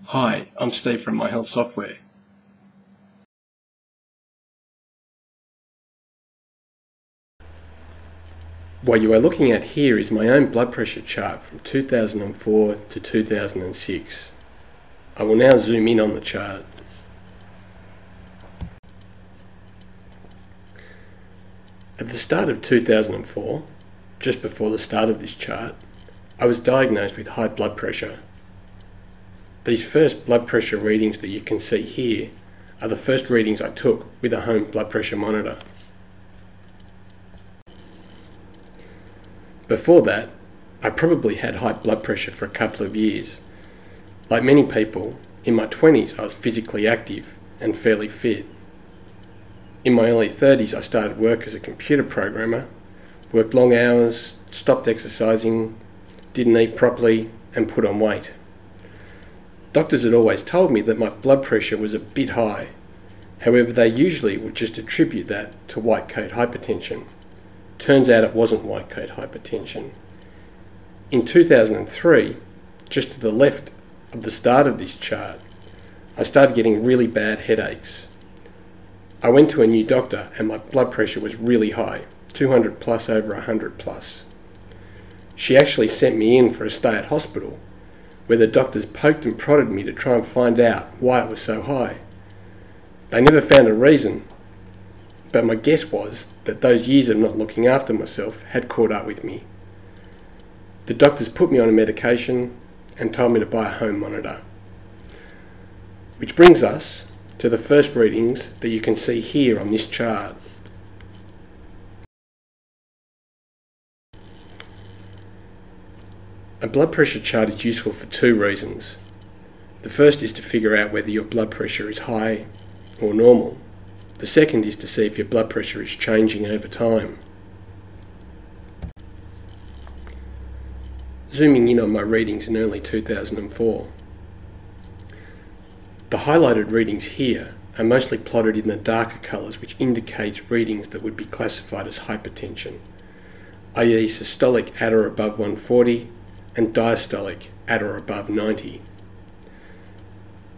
Hi, I'm Steve from My Health Software. What you are looking at here is my own blood pressure chart from 2004 to 2006. I will now zoom in on the chart. At the start of 2004, just before the start of this chart, I was diagnosed with high blood pressure. These first blood pressure readings that you can see here are the first readings I took with a home blood pressure monitor. Before that, I probably had high blood pressure for a couple of years. Like many people, in my 20s I was physically active and fairly fit. In my early 30s I started work as a computer programmer, worked long hours, stopped exercising, didn't eat properly and put on weight. Doctors had always told me that my blood pressure was a bit high. However, they usually would just attribute that to white coat hypertension. Turns out it wasn't white coat hypertension. In 2003, just to the left of the start of this chart, I started getting really bad headaches. I went to a new doctor and my blood pressure was really high, 200 plus over 100 plus. She actually sent me in for a stay at hospital, where the doctors poked and prodded me to try and find out why it was so high. They never found a reason, but my guess was that those years of not looking after myself had caught up with me. The doctors put me on a medication and told me to buy a home monitor. Which brings us to the first readings that you can see here on this chart. A blood pressure chart is useful for two reasons. The first is to figure out whether your blood pressure is high or normal. The second is to see if your blood pressure is changing over time. Zooming in on my readings in early 2004. The highlighted readings here are mostly plotted in the darker colours, which indicates readings that would be classified as hypertension, i.e. systolic at or above 140 and diastolic at or above 90.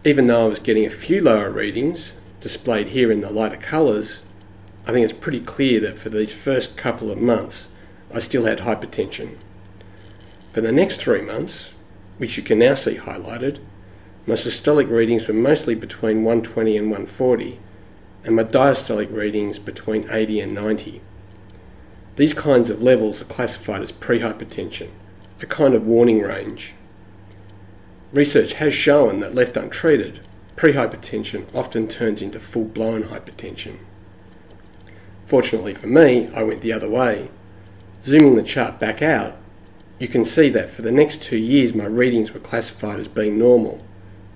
Even though I was getting a few lower readings, displayed here in the lighter colours, I think it's pretty clear that for these first couple of months I still had hypertension. For the next 3 months, which you can now see highlighted, my systolic readings were mostly between 120 and 140, and my diastolic readings between 80 and 90. These kinds of levels are classified as prehypertension, a kind of warning range. Research has shown that left untreated, prehypertension often turns into full-blown hypertension. Fortunately for me, I went the other way. Zooming the chart back out, you can see that for the next 2 years my readings were classified as being normal,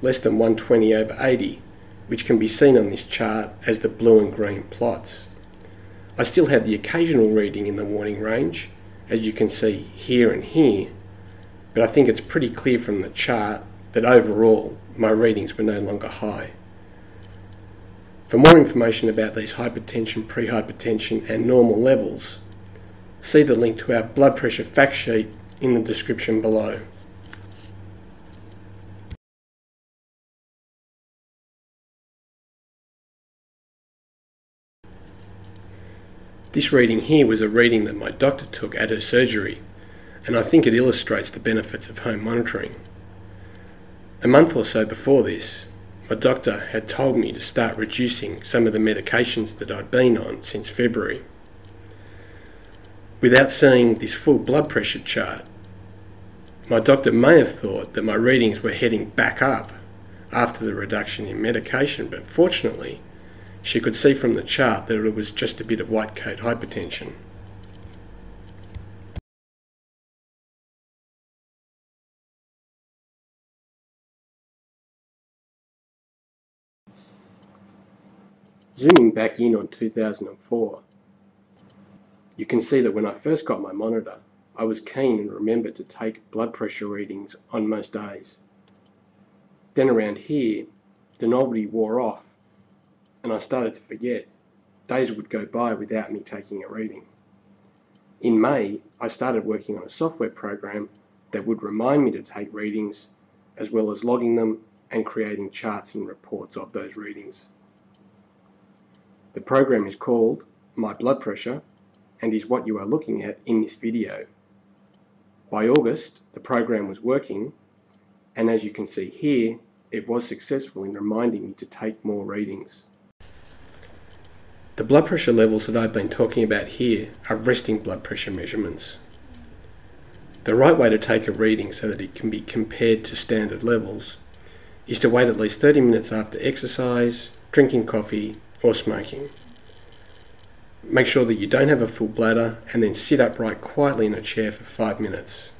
less than 120 over 80, which can be seen on this chart as the blue and green plots. I still had the occasional reading in the warning range, as you can see here and here, but I think it's pretty clear from the chart that overall my readings were no longer high. For more information about these hypertension, prehypertension and normal levels, see the link to our blood pressure fact sheet in the description below. This reading here was a reading that my doctor took at her surgery, and I think it illustrates the benefits of home monitoring. A month or so before this, my doctor had told me to start reducing some of the medications that I'd been on since February. Without seeing this full blood pressure chart, my doctor may have thought that my readings were heading back up after the reduction in medication, but fortunately, she could see from the chart that it was just a bit of white coat hypertension. Zooming back in on 2004, you can see that when I first got my monitor, I was keen and remembered to take blood pressure readings on most days. Then around here, the novelty wore off and I started to forget. Days would go by without me taking a reading. In May, I started working on a software program that would remind me to take readings, as well as logging them and creating charts and reports of those readings. The program is called My Blood Pressure and is what you are looking at in this video. By August, the program was working, and as you can see here, it was successful in reminding me to take more readings. The blood pressure levels that I've been talking about here are resting blood pressure measurements. The right way to take a reading so that it can be compared to standard levels is to wait at least 30 minutes after exercise, drinking coffee, or smoking. Make sure that you don't have a full bladder and then sit upright quietly in a chair for 5 minutes.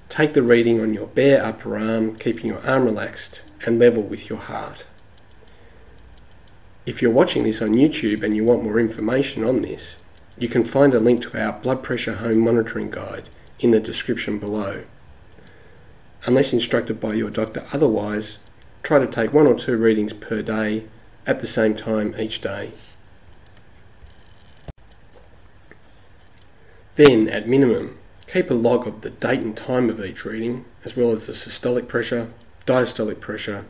Take the reading on your bare upper arm, keeping your arm relaxed and level with your heart. If you're watching this on YouTube and you want more information on this, you can find a link to our blood pressure home monitoring guide in the description below. Unless instructed by your doctor otherwise, try to take 1 or 2 readings per day at the same time each day. Then, at minimum, keep a log of the date and time of each reading, as well as the systolic pressure, diastolic pressure,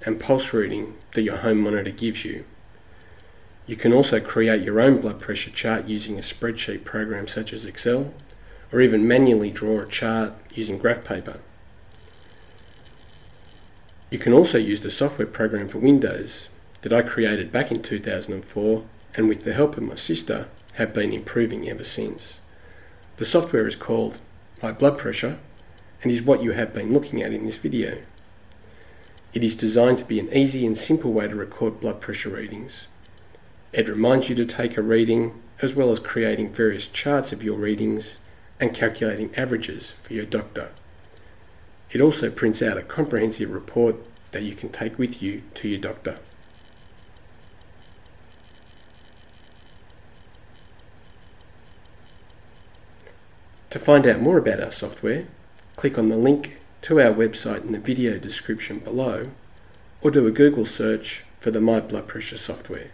and pulse reading that your home monitor gives you. You can also create your own blood pressure chart using a spreadsheet program such as Excel, or even manually draw a chart using graph paper. You can also use the software program for Windows that I created back in 2004 and with the help of my sister have been improving ever since. The software is called My Blood Pressure and is what you have been looking at in this video. It is designed to be an easy and simple way to record blood pressure readings. It reminds you to take a reading, as well as creating various charts of your readings and calculating averages for your doctor. It also prints out a comprehensive report that you can take with you to your doctor. To find out more about our software, click on the link to our website in the video description below, or do a Google search for the My Blood Pressure software.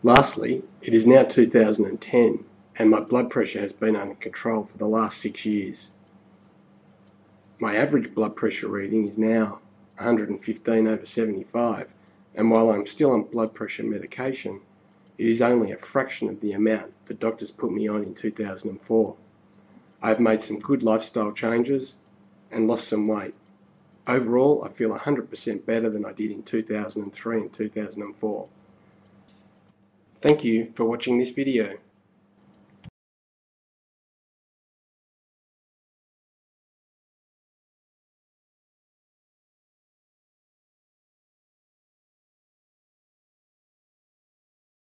Lastly, it is now 2010 and my blood pressure has been under control for the last 6 years. My average blood pressure reading is now 115/75, and while I'm still on blood pressure medication, it is only a fraction of the amount the doctors put me on in 2004. I have made some good lifestyle changes and lost some weight. Overall, I feel 100% better than I did in 2003 and 2004. Thank you for watching this video.